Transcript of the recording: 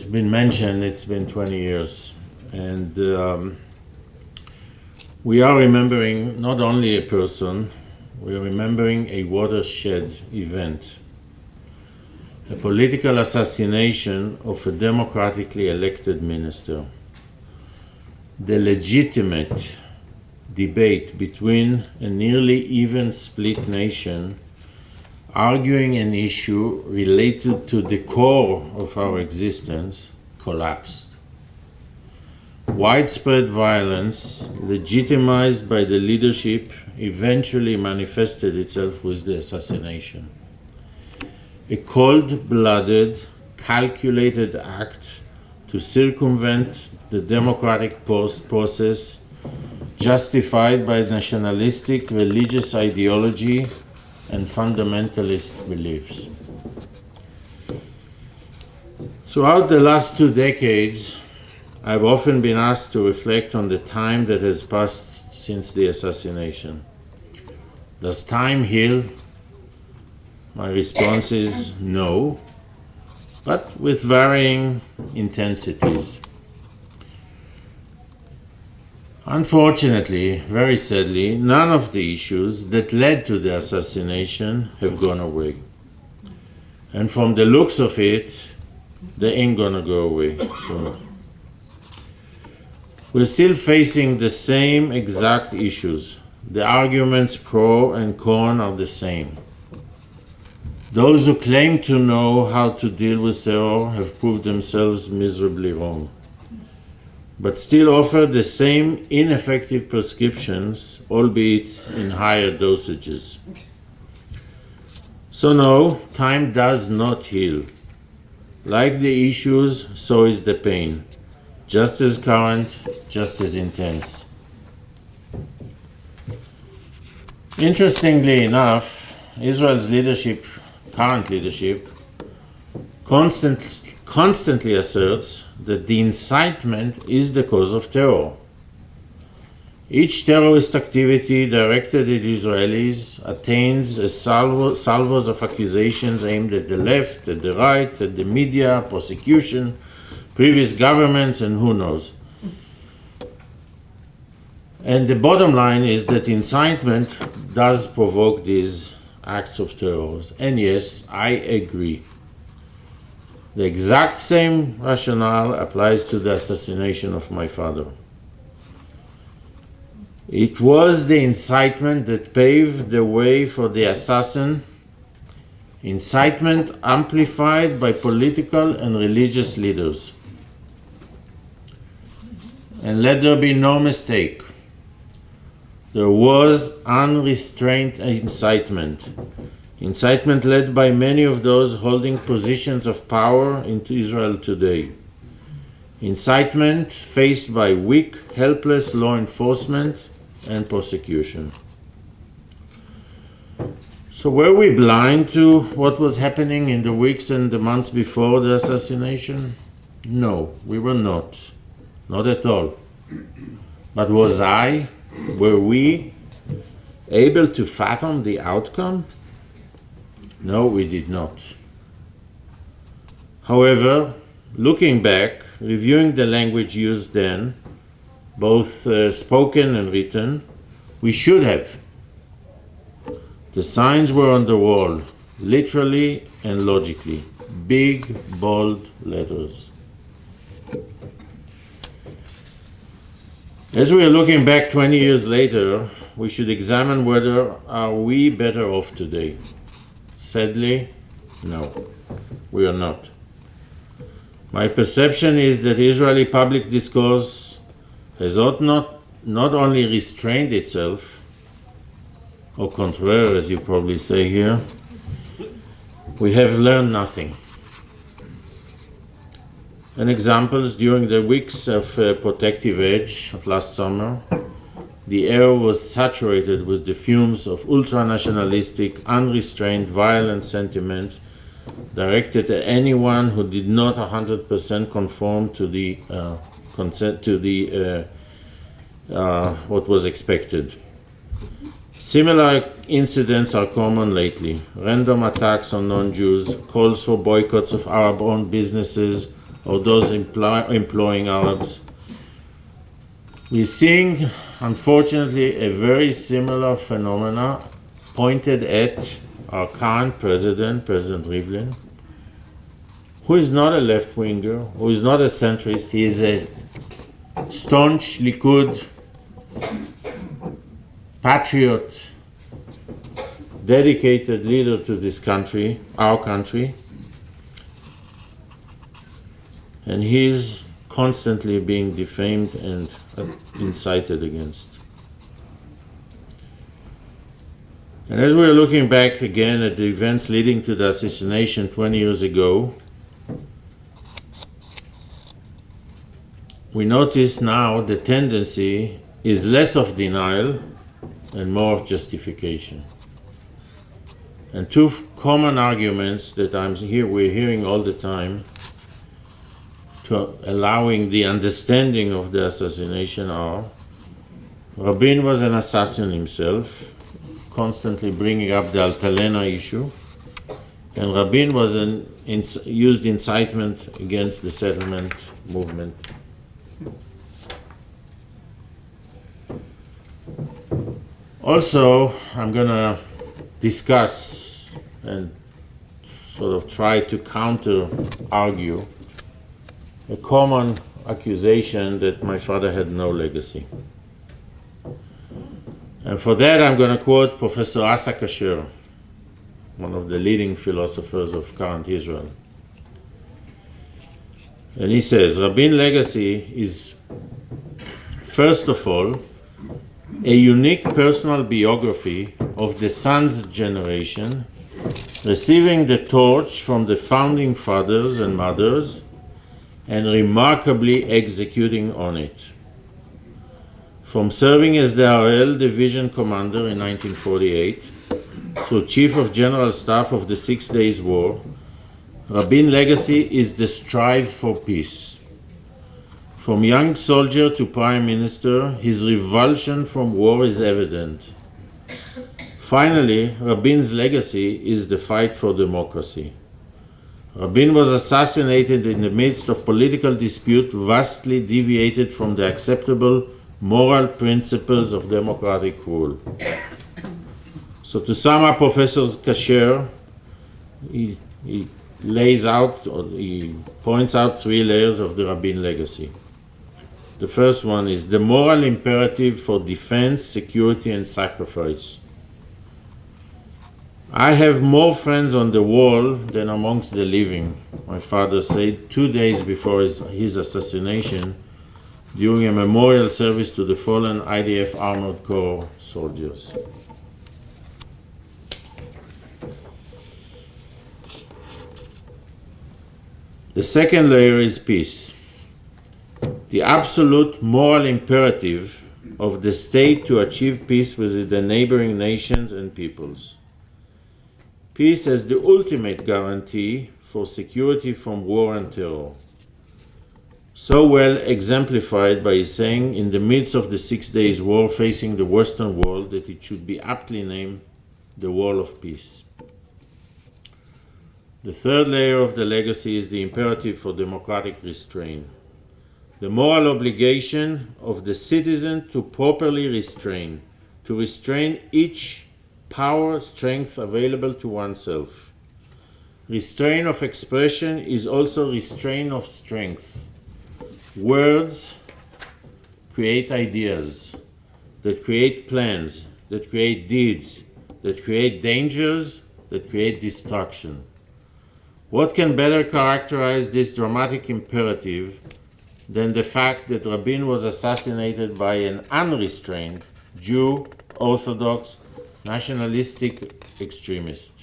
it's been mentioned, it's been 20 years. And we are remembering not only a person, we are remembering a watershed event. A political assassination of a democratically elected minister. The legitimate debate between a nearly even split nation arguing an issue related to the core of our existence collapsed. Widespread violence, legitimized by the leadership, eventually manifested itself with the assassination. A cold-blooded, calculated act to circumvent the democratic process justified by nationalistic religious ideology and fundamentalist beliefs. Throughout the last 2 decades, I've often been asked to reflect on the time that has passed since the assassination. Does time heal? My response is no, but with varying intensities. Unfortunately, very sadly, none of the issues that led to the assassination have gone away. And from the looks of it, they ain't gonna go away soon. We're still facing the same exact issues. The arguments pro and con are the same. Those who claim to know how to deal with terror have proved themselves miserably wrong, but still offer the same ineffective prescriptions, albeit in higher dosages. So no, time does not heal. Like the issues, so is the pain. Just as current, just as intense. Interestingly enough, Israel's leadership, current leadership, constantly asserts that the incitement is the cause of terror. Each terrorist activity directed at Israelis attains a salvos of accusations aimed at the left, at the right, at the media, prosecution, previous governments, and who knows. And the bottom line is that incitement does provoke these acts of terror. And yes, I agree. The exact same rationale applies to the assassination of my father. It was the incitement that paved the way for the assassin, incitement amplified by political and religious leaders. And let there be no mistake, there was unrestrained incitement. Incitement led by many of those holding positions of power in Israel today. Incitement faced by weak, helpless law enforcement and prosecution. So were we blind to what was happening in the weeks and the months before the assassination? No, we were not. Not at all. But were we able to fathom the outcome? No, we did not. However, looking back, reviewing the language used then, both spoken and written, we should have. The signs were on the wall, literally and logically. Big, bold letters. As we are looking back 20 years later, we should examine whether are we better off today. Sadly, no, we are not. My perception is that Israeli public discourse has not only restrained itself, au contraire, as you probably say here, we have learned nothing. And examples, during the weeks of protective edge of last summer, the air was saturated with the fumes of ultra-nationalistic, unrestrained, violent sentiments directed at anyone who did not 100% conform to the what was expected. Similar incidents are common lately. Random attacks on non-Jews, calls for boycotts of Arab-owned businesses, or those employing Arabs. We're seeing, unfortunately, a very similar phenomena pointed at our current president, President Rivlin, who is not a left-winger, who is not a centrist. He is a staunch Likud patriot, dedicated leader to this country, our country, and he's constantly being defamed and incited against. And as we're looking back again at the events leading to the assassination 20 years ago, we notice now the tendency is less of denial and more of justification. And two common arguments that we're hearing all the time to allowing the understanding of the assassination are: Rabin was an assassin himself, constantly bringing up the Altalena issue, and Rabin was used incitement against the settlement movement. Also, I'm going to discuss and sort of try to counter-argue a common accusation that my father had no legacy. And for that, I'm going to quote Professor Asa Kasher, one of the leading philosophers of current Israel. And he says, Rabin's legacy is, first of all, a unique personal biography of the son's generation, receiving the torch from the founding fathers and mothers, and remarkably executing on it. From serving as the RL Division Commander in 1948 through Chief of General Staff of the 6 Days War, Rabin's legacy is the strive for peace. From young soldier to prime minister, his revulsion from war is evident. Finally, Rabin's legacy is the fight for democracy. Rabin was assassinated in the midst of political dispute vastly deviated from the acceptable moral principles of democratic rule. So to sum up Professor Kasher, he lays out, or he points out 3 layers of the Rabin legacy. The first one is the moral imperative for defense, security, and sacrifice. I have more friends on the wall than amongst the living, my father said 2 days before his assassination during a memorial service to the fallen IDF Armored Corps soldiers. The second layer is peace. The absolute moral imperative of the state to achieve peace with the neighboring nations and peoples. Peace as the ultimate guarantee for security from war and terror. So well exemplified by his saying in the midst of the 6 Days War facing the Western world that it should be aptly named the Wall of Peace. The third layer of the legacy is the imperative for democratic restraint. The moral obligation of the citizen to properly restrain, to restrain each power, strength available to oneself. Restraint of expression is also restraint of strength. Words create ideas, that create plans, that create deeds, that create dangers, that create destruction. What can better characterize this dramatic imperative than the fact that Rabin was assassinated by an unrestrained Jew, Orthodox, nationalistic extremist?